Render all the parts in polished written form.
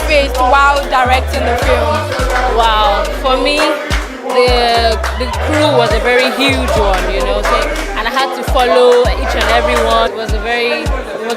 faced while directing the film? Wow, for me, the crew was a very huge one, you know, and I had to follow each and every one. It was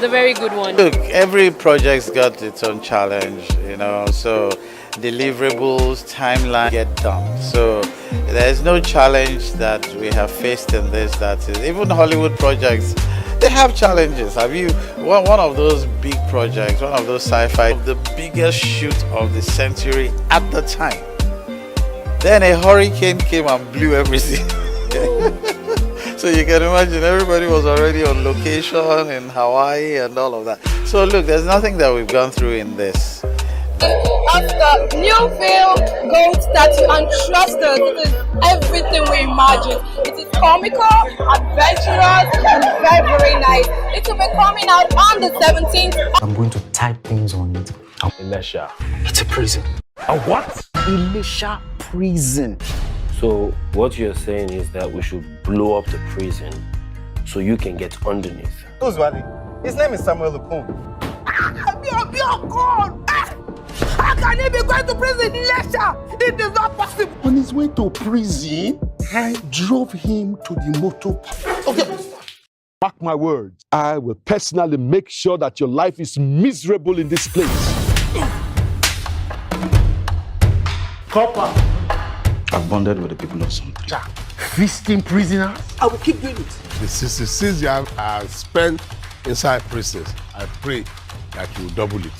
a very good one. Look, every project's got its own challenge, you know, so deliverables, timeline get done. So there's no challenge that we have faced in this that is, even Hollywood projects, they have challenges. Have you, one of those big projects, one of those sci-fi, the biggest shoot of the century at the time. Then a hurricane came and blew everything. So you can imagine everybody was already on location in Hawaii and all of that. So look, there's nothing that we've gone through in this. Oscar, new film, gold statue, and trust us, it is everything we imagine. It is comical, adventurous, and very, very nice. It will be coming out on the 17th. I'm going to type things on it. Elisha. It's a prison. A what? Elisha prison. So what you're saying is that we should blow up the prison so you can get underneath. Who's Wally? His name is Samuel Okon. How can he be going to prison in Lesha? It is not possible. On his way to prison, I drove him to the motor park. Okay. Mark my words, I will personally make sure that your life is miserable in this place. Copper. I've bonded with the people of something. Feasting prisoners. I will keep doing it. The 66 years I spent inside prisons, I pray that you will double it.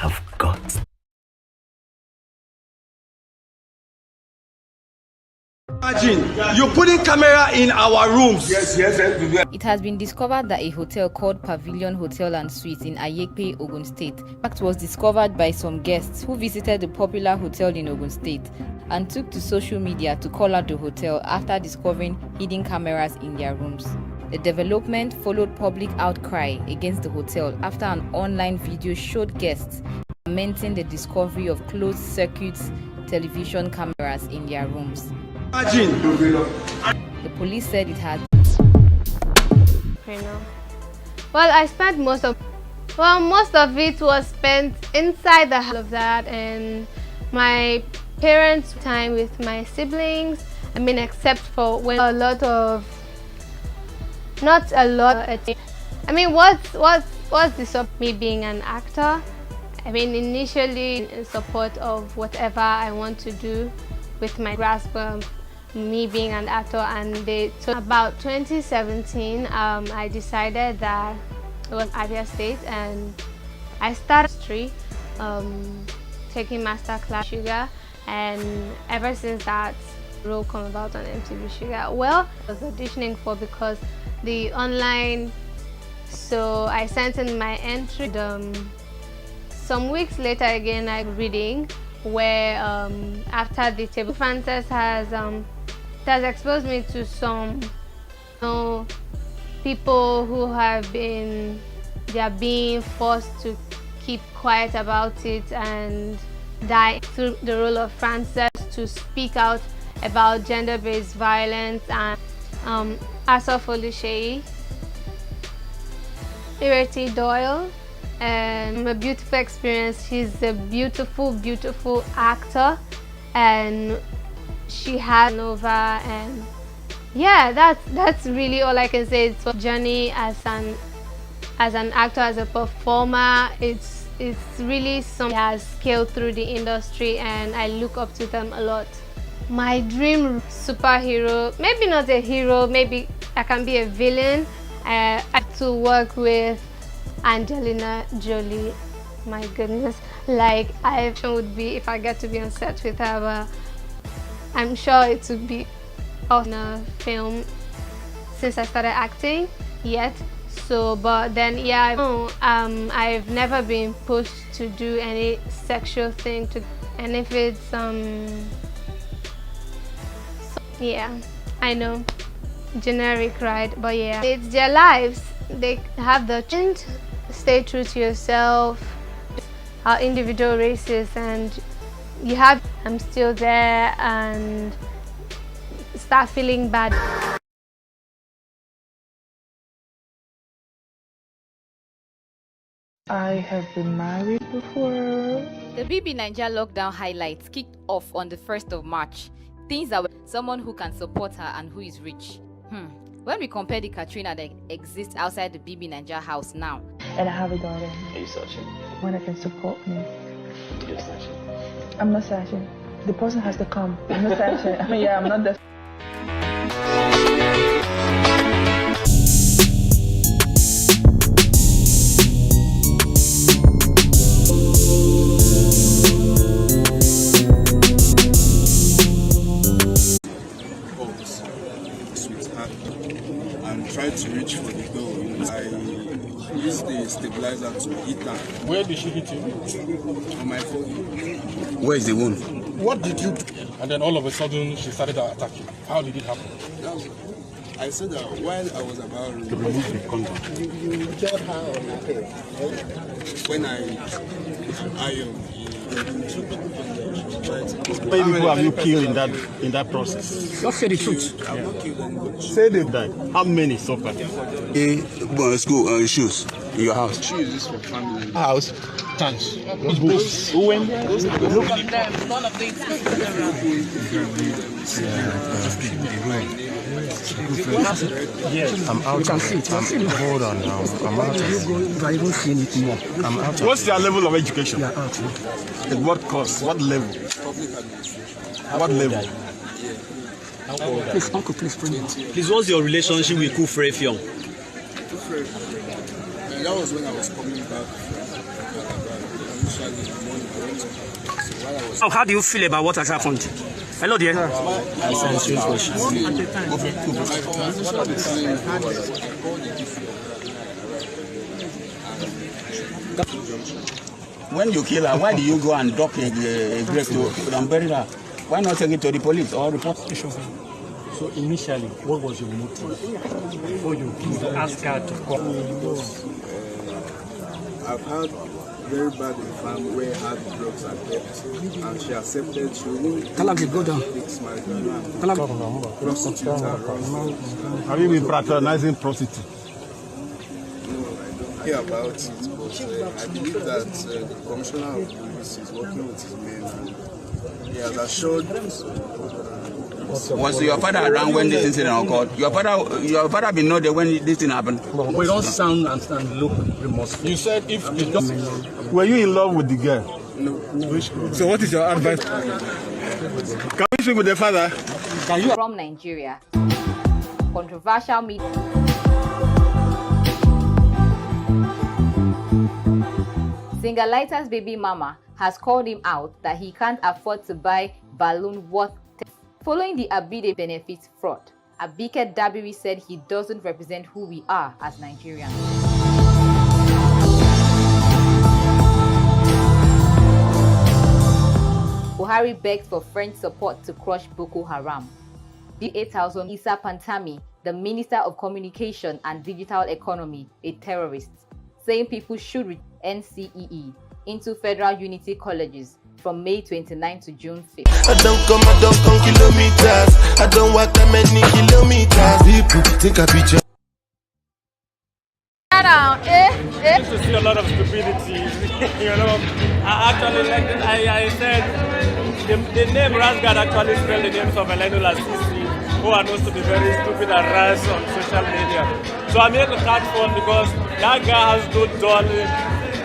I've got. Imagine, you're putting camera in our rooms. Yes. It has been discovered that a hotel called Pavilion Hotel and Suites in Ayekpe, Ogun State. The fact was discovered by some guests who visited the popular hotel in Ogun State and took to social media to call out the hotel after discovering hidden cameras in their rooms. The development followed public outcry against the hotel after an online video showed guests lamenting the discovery of closed-circuit television cameras in their rooms. Imagine. The police said it had. Well, I spent most of it was spent inside the house of that, and my parents' time with my siblings. I mean, except for when not a lot. I mean, what's this of me being an actor? I mean, initially in support of whatever I want to do with my grasp of me being an actor, and so about 2017 I decided that it was Abia State, and I started history, taking master class Sugar, and ever since that role come about on MTV Sugar. Well, I was auditioning for because the online, so I sent in my entry. Some weeks later again I reading where after the table Frances has exposed me to some people who have been being forced to keep quiet about it and die through the role of Frances to speak out about gender-based violence, and Asaf Oluseyi, Ireti Doyle, and a beautiful experience. She's a beautiful actor, and she has Nova, and yeah, that's really all I can say. It's a journey as an actor, as a performer. It's really something that has scaled through the industry, and I look up to them a lot. My dream superhero, maybe not a hero, maybe I can be a villain. I have to work with Angelina Jolie. My goodness, like I would be if I get to be on set with her, but I'm sure it would be on a film since I started acting yet. So, but then yeah, I've never been pushed to do any sexual thing and if it's yeah, I know, generic, right? But yeah, it's their lives. They have the chance. Stay true to yourself, our individual races, and I'm still there, and start feeling bad. I have been married before. The BB Nigeria lockdown highlights kicked off on the 1st of March. Things are someone who can support her and who is rich. When we compare the Katrina that exists outside the BB Nigeria house now. And I have a daughter. Are you searching? When I can support me. You're searching. I'm not searching. The person has to come. I'm not searching. I'm not the. And try to reach for the door. I used the stabilizer to hit her. Where did she hit you? On my phone. Where is the wound? What did you do? And then all of a sudden she started to attack you. How did it happen? I said that while I was about to remove the condom. You got her on her head. When I How many people have you killed in that process? Just say the truth. I'm not killed anybody. Say they died. How many suffered? School shoes in your house. Shoes is for family. House. Thanks. Those books. Who went there? Look at them. None of these Yes. I'm out. You can see it. Hold on now. I'm out. I don't see anything more. I'm out. What's your level of education? Yeah, out. At what course? What level? Public administration. What level? Please, uncle, please bring it. Please, what's your relationship with Kufre Fion? That was when I was coming back from How do you feel about what has happened? Hello, dear. I sense your question. When you kill her, why do you go and drop a grave to and bury her? Why not take it to the police or report? So initially, what was your motive before you asked her to come? I've had very bad infirm where hard drugs are kept, and she accepted she won't go down. fix my prostitutes around. Have you been patronizing prostitutes? No, I don't care about it, but I believe that the commissioner of police is working with his men, and he has assured us. Was your father around when this incident occurred? Your father been know that when this thing happened? We don't sound and look remorseful. You said if you don't... Were you in love with the girl? No. So what is your advice? Can you speak with the father? From Nigeria, controversial media. Singer Lighter's baby mama has called him out that he can't afford to buy balloon worth. Following the Abide benefits fraud, Abike Dabiri said he doesn't represent who we are as Nigerians. Buhari begged for French support to crush Boko Haram. The 8,000 Issa Pantami, the Minister of Communication and Digital Economy, a terrorist, saying people should return NCEE into Federal Unity Colleges from May 29 to June 5th. I don't come kilometers. I don't walk that many kilometers. People take a picture. I used to see a lot of stupidity. I actually like it. I said the name Rasgad actually spelled the names of Elenu Lasisi, who are known to be very stupid and rash on social media. So I made the card fun because that guy has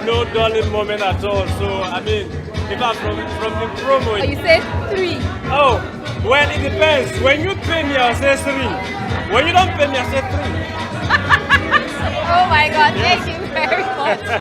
no dulling moment at all. So I mean, in fact, from the promo. You said 3. Oh, well, it depends. When you pay me, I say 3. When you don't pay me, I say 3. Oh my God, thank you very much.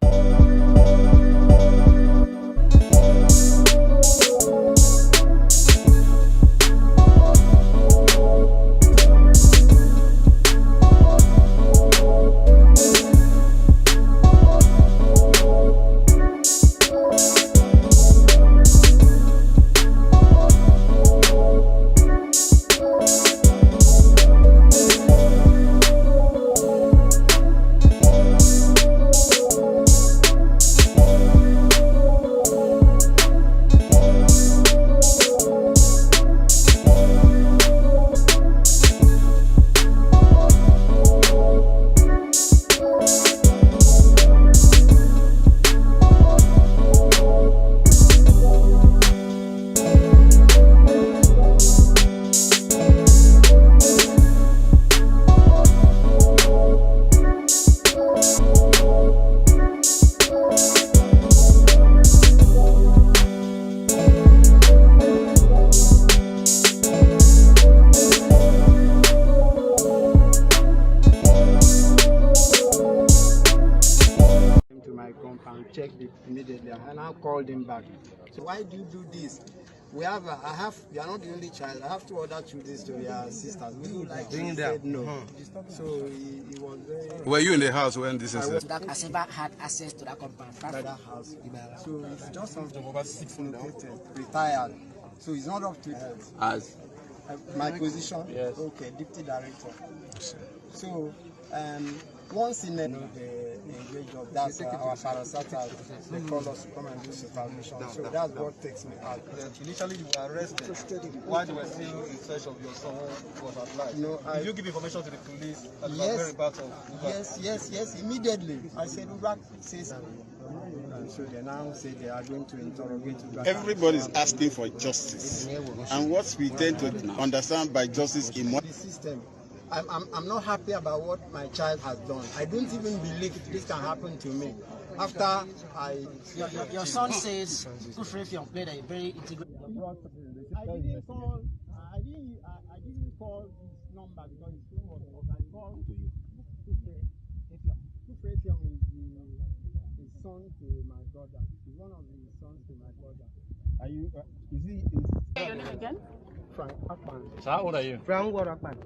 checked it immediately, and I called him back. So why do you do this? We are not the only child. I have 2 other children to be sisters. We do like he said no. So he was very... Were you in the house when this is? That Aseba had access to that compound. That house. So it's just something over 6 retired. So it's not up to As my position. Yes. Okay, deputy director. So once in the engage of that's our parastatal, they call us to come and do supervision. So that's what takes me out. Initially you were arrested while you were still in search of your son who was at large. No, did you give information to the police that yes, you were very bad of yes, immediately. I said Ubak says so they now say they are going to interrogate Ubak. Everybody is asking for justice. And what we tend to understand by justice in the system. I'm not happy about what my child has done. I don't even believe this can happen to me. After your son says Kufrefion played a very integral. I didn't call his number because his phone was off. I called Kufrefion is the son to my brother. He's one of the sons to my brother. Are you? Is he? Your name again? Frank Akpan. So how old are you? Frank Akpan.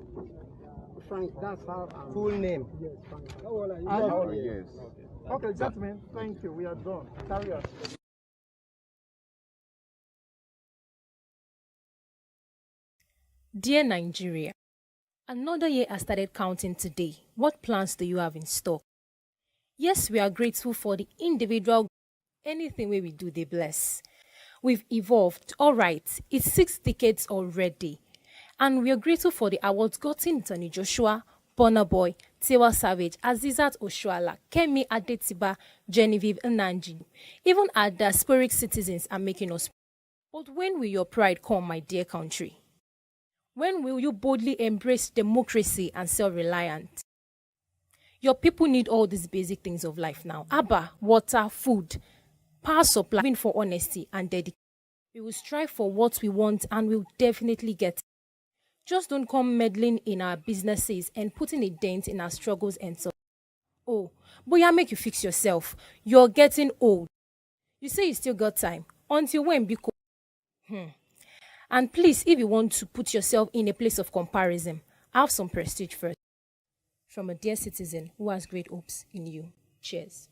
Frank, that's how I'm... Full name? Yes, Frank. How old are you? How old are you? Yes. Okay, gentlemen, thank you. We are done. Carry on. Dear Nigeria, another year has started counting today. What plans do you have in store? Yes, we are grateful for the individual. Anything we do, they bless. We've evolved. All right, it's 6 decades already. And we are grateful for the awards gotten Tony Joshua, Burna Boy, Tiwa Savage, Azizat Oshuala, Kemi Adetiba, Genevieve Nnaji. Even our diasporic citizens are making us. But when will your pride come, my dear country? When will you boldly embrace democracy and self-reliance? Your people need all these basic things of life now. Abba, water, food, power supply, living for honesty and dedication. We will strive for what we want and we'll definitely get it. Just don't come meddling in our businesses and putting a dent in our struggles and so. Oh, but yeah, make you fix yourself. You're getting old. You say you still got time. Until when? Because And please, if you want to put yourself in a place of comparison, have some prestige first. From a dear citizen who has great hopes in you. Cheers.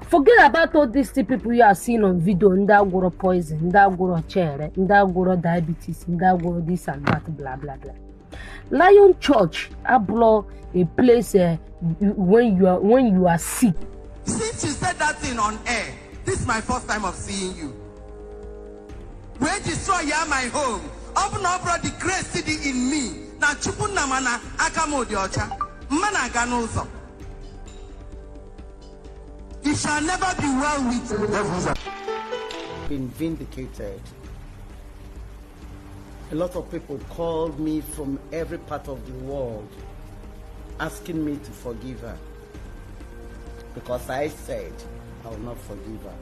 Forget about all these people you are seeing on video. Ndagoro poison, ndagoro chere, ndagoro diabetes, ndagoro this and that, blah blah blah. Lion Church, ablo a place when you are sick. Since you said that thing on air, this is my first time of seeing you. When destroy my home, open up the grace city in me. Na chupuna mana akamodi ocha, mana ganuzo. It shall never be well with you. Been vindicated. A lot of people called me from every part of the world asking me to forgive her because I said I will not forgive her.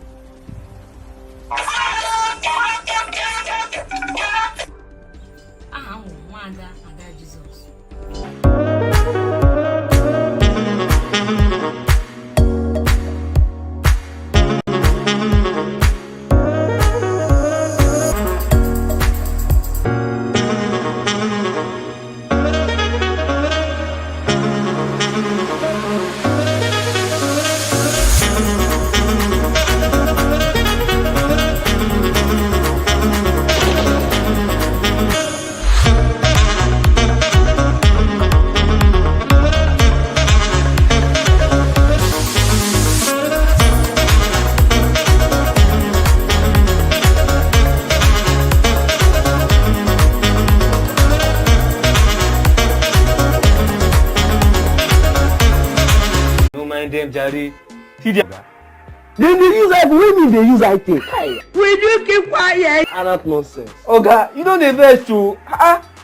Jesus. Them Jari, Then they use iPhone. What mean they use iPhone? Will you keep quiet? Not nonsense. Oga, you don't invest to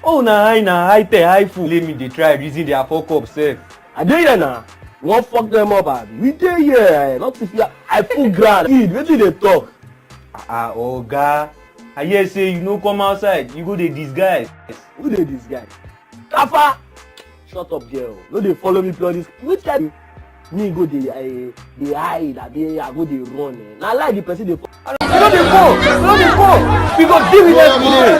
oh na high food. Let me they try using their fuck up self. I dey here now. Won't fuck them up, abi. We dey here. Not if you I put grand. What do they talk? Oga, I hear say you no come outside. You go dey disguise. Who dey disguise? Kafa. Shut up, girl. No, they follow me play this. Which time me go dey hide, I go dey run. Now like the person they. You know they go. We go deal with them today.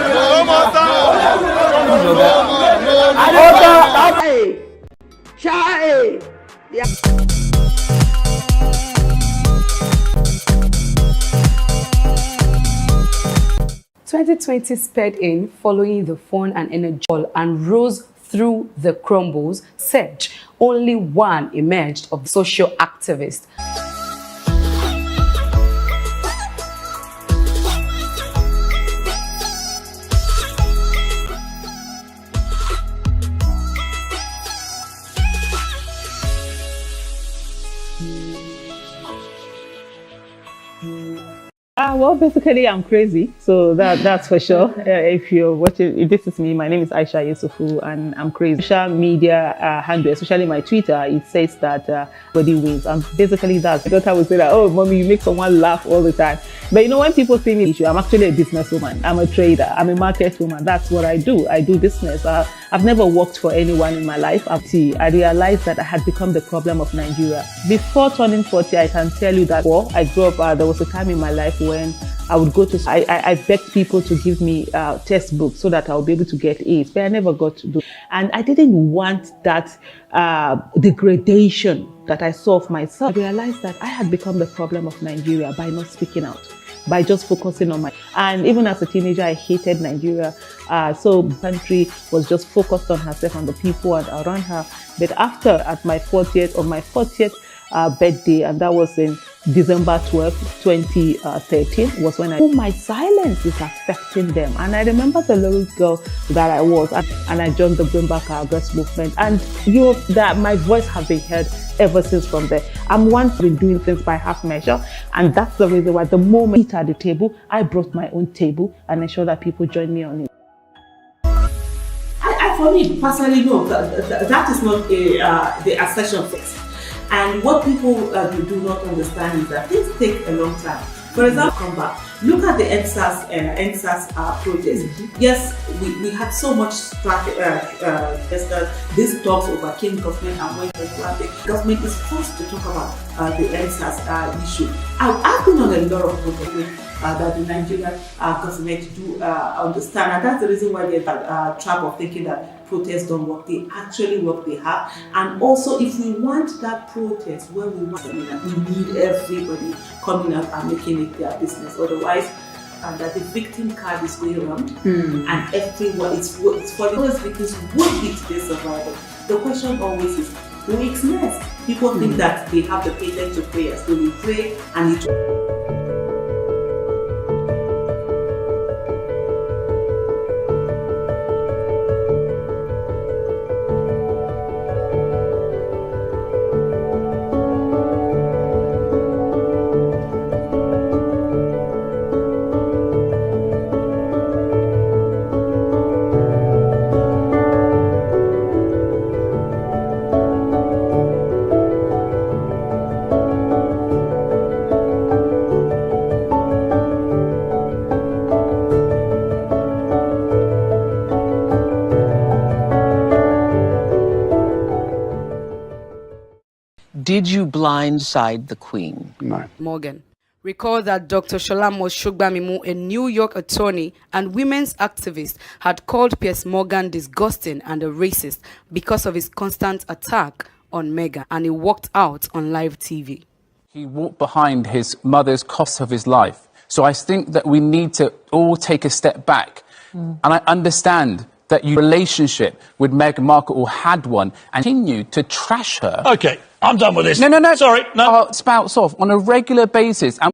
Chai. Yeah. "2020 sped in following the fun and energy and rose through the crumbles surge. Only one emerged of the social activist. Well, basically, I'm crazy, so that's for sure. If you're watching, if this is me, my name is Aisha Yusufu, and I'm crazy. Social media handle, especially my Twitter, it says that body wins, and basically that's. My daughter would say that, oh, mommy, you make someone laugh all the time. But you know, when people see me, I'm actually a businesswoman. I'm a trader. I'm a market woman. That's what I do. I do business. I've never worked for anyone in my life. I realized that I had become the problem of Nigeria. Before turning 40, I can tell you that I grew up, there was a time in my life when I would go to, I begged people to give me textbooks so that I would be able to get A's, but I never got to do. And I didn't want that degradation that I saw of myself. I realized that I had become the problem of Nigeria by not speaking out, by just focusing on and even as a teenager, I hated Nigeria. So the country was just focused on herself and the people around her. But after, at my 40th birthday, and that was in December 12, 2013, was when my silence is affecting them. And I remember the little girl that I was, and I joined the Bring Back Our Girls movement. And that my voice has been heard ever since from there. I'm once been doing things by half measure, and that's the reason why the moment at the table, I brought my own table and ensured that people join me on it. For me personally, no, that is not the assertion fix. And what people do not understand is that things take a long time. For example, come back. Look at the NSAS protest. Yes, we had so much this talks over King government and when the government is forced to talk about the NSAS issue. I've been on a lot of protests that the Nigerian government do understand, and that's the reason why they're trap of thinking that protests don't work. They actually work. They have, and also if we want that protest where we want, we need everybody coming out and making it their business. Otherwise, that the victim card is going around, and everyone it's for those victims would be today survival. The question always is, who is next? People think that they have the patent to pray, so we pray and it. Did you blindside the Queen? No. Morgan. Recall that Dr. Sholamo Shogbamimu, a New York attorney and women's activist, had called Piers Morgan disgusting and a racist because of his constant attack on Meghan, and he walked out on live TV. He walked behind his mother's cost of his life. So I think that we need to all take a step back. And I understand that your relationship with Meghan Markle, or had one, and continue to trash her. Okay, I'm done with this. No. Sorry, no. Spouts off on a regular basis. And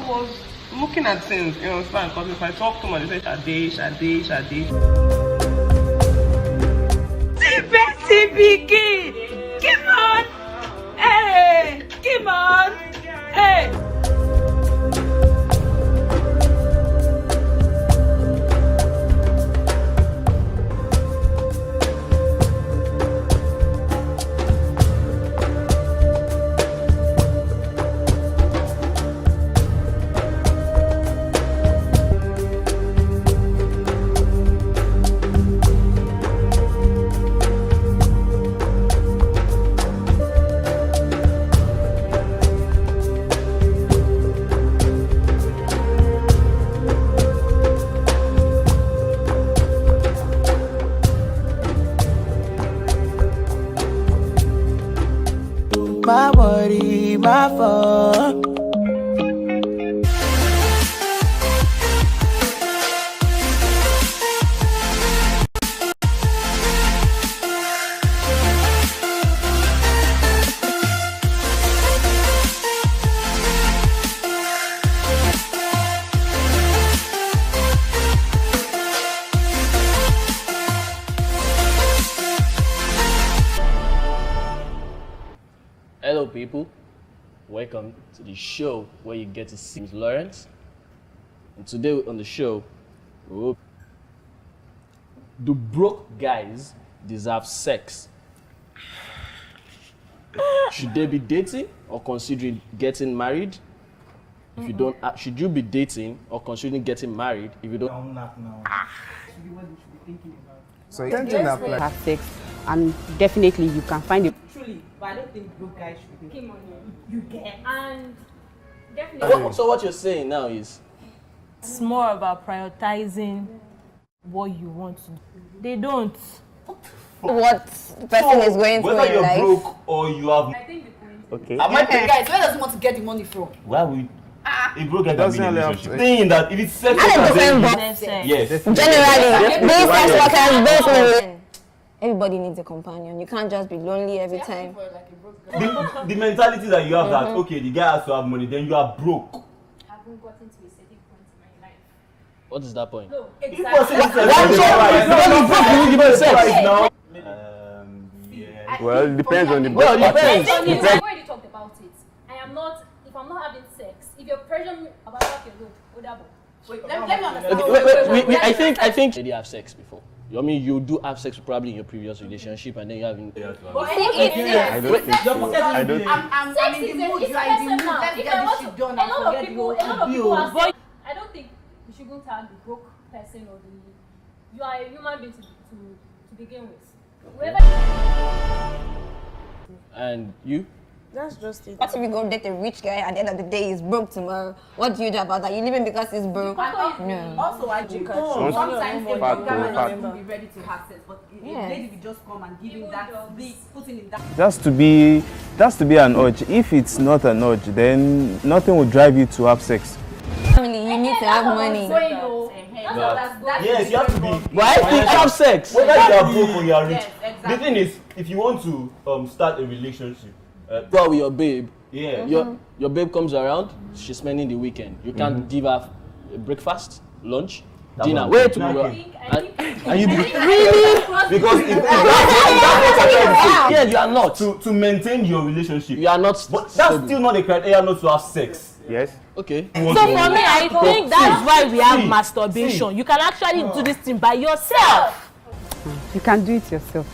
was looking at things, you understand? Because if I talk too much, they say Shade. TBK! Come on! Hey! Come on! Hey! My worry, my fault. Hello people, welcome to the show where you get to see Ms. Lawrence. And today on the show, do broke guys deserve sex? Should they be dating or considering getting married? If you don't, should you be dating or considering getting married if you don't? So you can't have sex, and definitely you can find it. Truly, but I don't think broke guys should be. You get. And definitely. So what you're saying now is, it's more about prioritizing what you want to do. They don't. What the person is going through whether in you're life. broke or you have. I think the point. Okay. Guys, where does he want to get the money from? Why would a broke guy Doesn't can be in a allow relationship? to- Saying that if it's sex, yes. Generally, these sex Yes. workers, those men. Everybody needs a companion. You can't just be lonely every time. The mentality that you have that okay, the guy has to have money, then you are broke. I haven't gotten to a certain point in my life. what is that point? No, If exactly. person is now. Well, it depends on the Well, it depends. I've already talked about it. If I'm not having sex, if you're pressuring me about okay, wait, let me understand. Okay, I think you have sex before. I mean, you do have sex probably in your previous relationship, and then you have. I don't think so. I don't think. I'm in the mood. You are in the mood. Let's get this shit done and forget the whole But I don't think you shouldn't tag the broke person or the. You are a human being to begin with. And you? That's just it. What if you go date a rich guy at the end of the day he's broke tomorrow? What do you do about that? You leave him because he's broke? No. Also, I do. Sometimes a young man will be ready to have sex, but a lady will just come and give him that, putting in that. That's to be an urge. If it's not an urge, then nothing will drive you to have sex. Family, you need to have money. Yes, you have to be. Why have sex? Whether you are broke or you are rich. The thing is, if you want to start a relationship, go with your babe. Yeah. Your babe comes around. She's spending the weekend. You can't give her a breakfast, lunch, dinner. Wait to and you be really because yeah, you are not to maintain your relationship. You are not. But that's still not a criteria not to have sex. Yes. Okay. So for me, I think that's why we have masturbation. You can actually do this thing by yourself. You can do it yourself,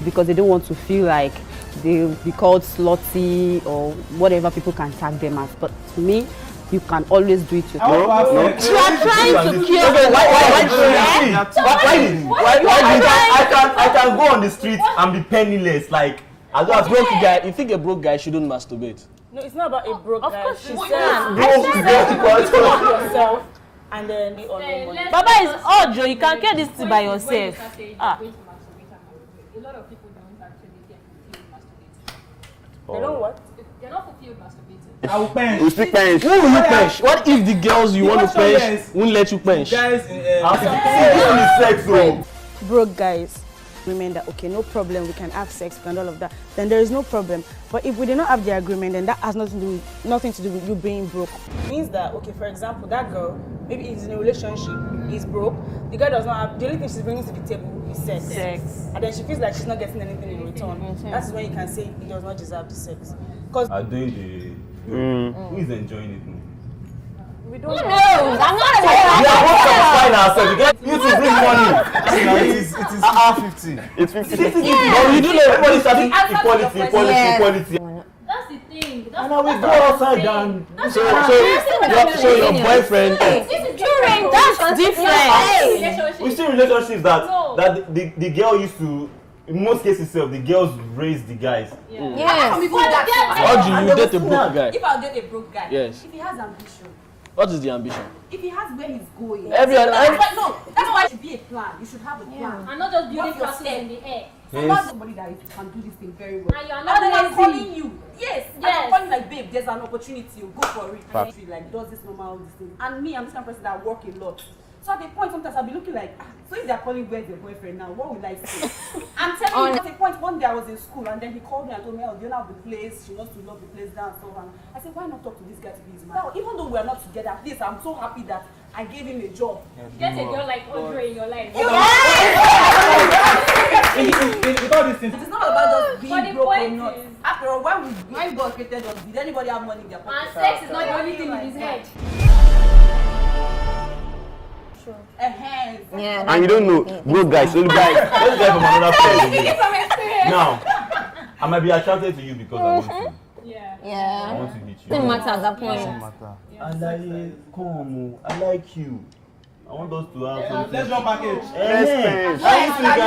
because they don't want to feel like they'll be called slutty or whatever people can tag them as. But to me, you can always do it yourself. You are trying to kill I can go on the street and be penniless like as a broke guy. You think a broke guy shouldn't masturbate? No, it's not about a broke guy. Of course, she said yourself and then be on your money. Baba is odd, you can get this thing by yourself. A lot of people don't actually get fulfilled masturbating. They don't what? They're not fulfilled masturbating. I will bench. We'll speak bench. Who will you bench? What if the girls you want to bench won't let you bench? Guys, Broke guys. agreement that, okay, no problem, we can have sex and all of that, then there is no problem. But if we do not have the agreement, then that has nothing to do with you being broke. It means that, okay, for example, that girl, maybe is in a relationship, is broke, the girl does not have, the only thing she's bringing to the table is sex. And then she feels like she's not getting anything in return. That's when you can say he does not deserve the sex. Because doing who is enjoying it now? we don't know. I'm not We are both satisfying ourselves. We get you to bring money. It is 50. It's 50. But you do know everybody's having equality. That's the thing. And now we go outside and So your boyfriend. This is different. That's different. We see relationships that the girl used to. In most cases, the girls raise the guys. Yes. How do you date a broke guy? If I date a broke guy, Yes. if he has ambition, What is the ambition? if he has where he's going, No, that's why it should be a plan. You should have a plan. And not just building Work castles yourself. in the air. I'm not somebody that can do this thing very well. And you are And not then I'm lazy. calling you. Yes. And Yes. I'm calling like, babe, there's an opportunity. You go for it. Fact. And like does this normal this thing. And me, I'm this kind of person that work a lot. So at the point, sometimes I'll be looking like, so if they're calling where's your boyfriend now, what will I say? I'm telling you, at the point, one day I was in school and then he called me and told me, oh, do you know the place? She wants to love the place down and stuff. And I said, why not talk to this guy to be his man? Now, even though we're not together, at least I'm so happy that I gave him a job. Get a girl like Audrey in your life. With all these things, it's not about just But the being broke or point not. is- After all, when God created us, did anybody have money in their pocket? And sex is not the only thing in his head. Yeah. And you don't know, broke guys, only guys. Let's get from another point. Speaking from experience. Now, I might be attracted to you because I want to. Yeah. I want to meet you. Doesn't matter at that point. I like you. I want us to have something. Let's jump package. I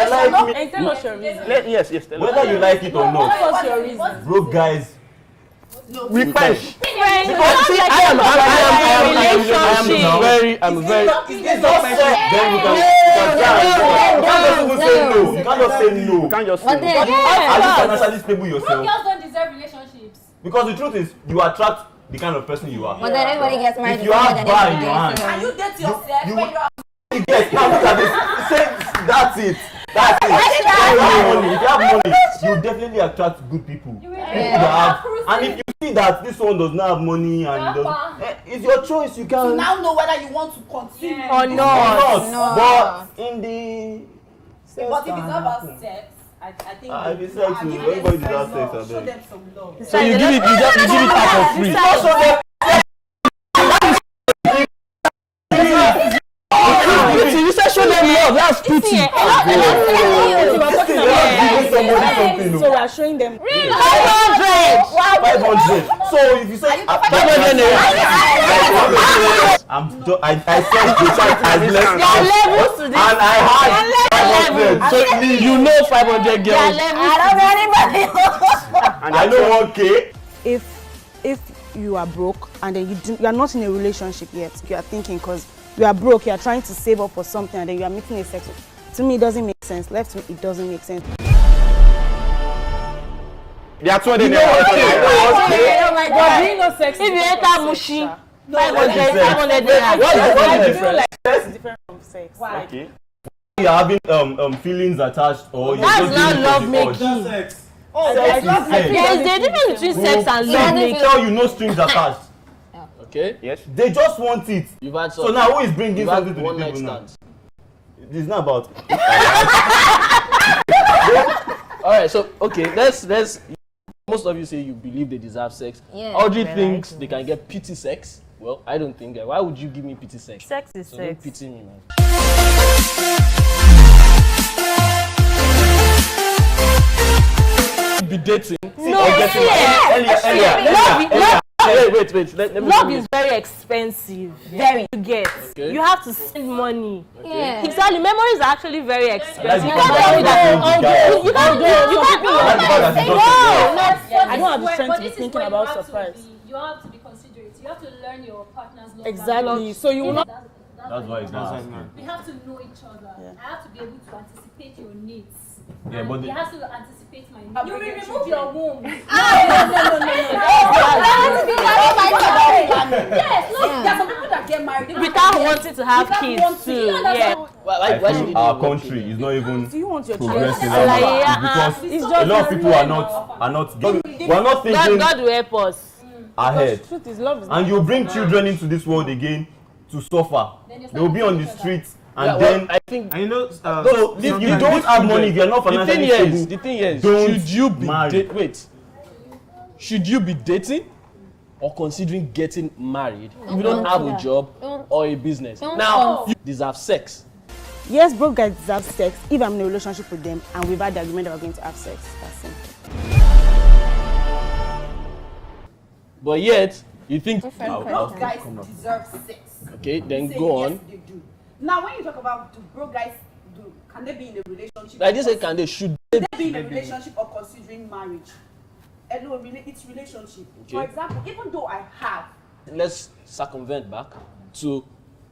like me. Hey, tell us your reason. Yes, tell us. Whether you like it or not, Tell us your reason. broke guys. We French. I'm very. Then you can't just say no. You can't just say no. Are you financially stable yourself? Broke girls don't deserve relationships. Because the truth is, you attract the kind of person you are. But then everybody gets married. If you have bar in your hand, Can you date yourself when you are yes, now look at this. Say, that's it. That's it. If you have money, you definitely attract good people. People that have, and if you see that this one does not have money and it's your choice. You can to now know whether you want to continue Or not. But in the But if it's not about sex, I think if it's sex, everybody deserves sex. I show beg. them some love. So you give it out for free. Not show them. You said show them love. That's pity. So we are showing them 500. 500. So if you say 500 I said the child has less levels to this. and I had 500. So you know 500 girls. I know 1K. if you are broke and then you are not in a relationship yet, you are thinking because you are broke, you are trying to save up for something and then you are meeting a sex. To me, it doesn't make sense. Left to me, it doesn't make sense. They are 20 there. Oh my God, doing no sex. If you enter Mushi, 500 What is the difference? It's different from sex. Why? Okay. You are having feelings attached or you're that's just not doing it love for the making. urge. Sex. Sex is sex. There's the difference between sex and love making. Tell you no strings attached. Okay. Yes. They just want it. You've had So now who is bringing something to the one night table now? stand. It's not about. All right. So okay, let's. Most of you say you believe they deserve sex. Yeah. Audrey thinks they can get pity sex. Well, I don't think that. Why would you give me pity sex? Sex is So sex. don't pity me, man. Be dating. Wait. Let me Love is very expensive. Very. To get. Okay. You have to spend money. Yeah. Exactly. Memories are actually very expensive. You That's can't do that. You can't do it. I don't have the strength to be thinking about surprise. You have to be considerate. You have to learn your partner's love. Exactly. So you will not. That's why it's not. We have to know each other. I have to be able to anticipate your needs. Yeah, and but he the- has to anticipate my You will needs. remove your womb. No. Yes, look, there are some people that get married Without wanting to have kids too. Yeah. I feel our country is not even Do you want your progressing children? because It's a just lot of people are not thinking God will help us. ahead. Because truth is, love is And not you bring enough. children into this world again to suffer. They will be on the streets and Yeah, then well, I think And you know, so if you don't have money, if you're not financially stable, the thing is, don't should you be marry. should you be dating or considering getting married if you don't have a job or a business? Now, you deserve sex. Yes, broke guys deserve sex if I'm in a relationship with them and we've had the agreement that we're going to have sex. That's it. But yet, you think Broke guys deserve sex. okay, then Say go yes, on. they do. Now, when you talk about do broke guys do, can they be in a relationship? I just say can they should Should they be in a relationship or considering marriage? Hello, it's relationship. For Okay. example, even though I have, Let's circumvent back to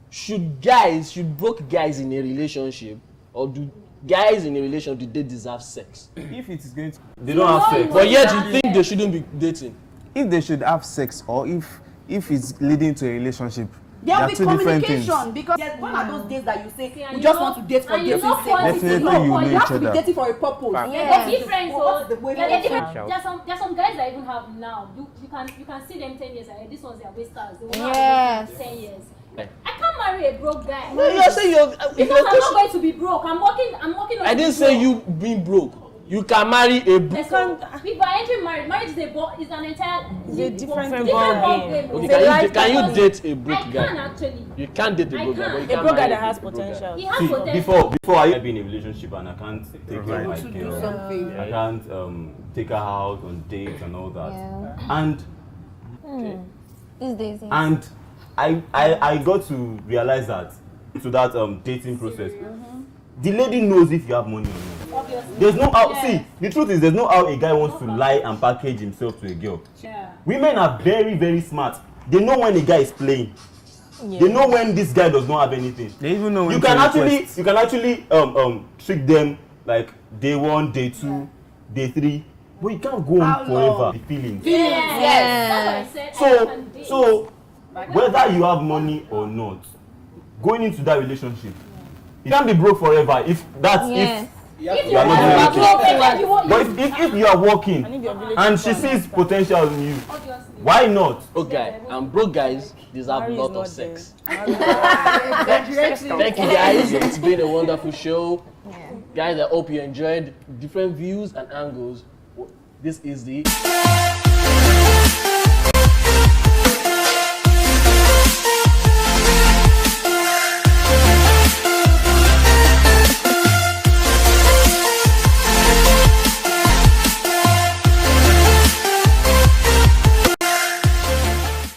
should broke guys in a relationship or do guys in a relationship do they deserve sex? if it is going to, They don't have sex. But yet you think they shouldn't be dating. if they should have sex or if it's leading to a relationship, there will are be two different things. communication because there's one of those days that you say Yeah, we you just know- want to date for and you dating know sake. quality. Definitely No, you but know you have each to be other. dating for a purpose. Yeah. What's the Different, what's the so way there forward? are some guys that even have now. You can see them 10 years ahead. This one's their wasters. They will not Yes. have 10 years. I can't marry a broke guy. No, you're saying because I'm not going to be broke. I'm working on I didn't say you being broke. You can marry a broke. If I entering marriage is an entire different ball game. game. Okay, can you date a broke I can guy? actually. You can't date a broke guy, but you A can broke guy marry that has a broke potential. guy. He has See, potential. before I be in a relationship and I can't take care of my To girl, something. I can't take her out on dates and all that. Yeah. And These days. yes. and I got to realize that to that dating process. The lady knows if you have money or not. Obviously. There's no how. See, the truth is there's no how a guy wants to lie and package himself to a girl. Yeah. Women are very, very smart. They know when a guy is playing. They know when this guy does not have anything. They even know when You to can request. actually trick them like day 1, day 2, day 3. But you can't go on forever. The feelings. Yes. That's what I said. I can date. So whether you have money or not, going into that relationship, you can't be broke forever. If that's Yes. If you are not want doing to it. be broke, you want- But if you are working and she sees potential in you, why not? Okay, and broke guys deserve a lot of sex. Thank Thank you guys. It's been a wonderful show. Guys, I hope you enjoyed different views and angles. This is the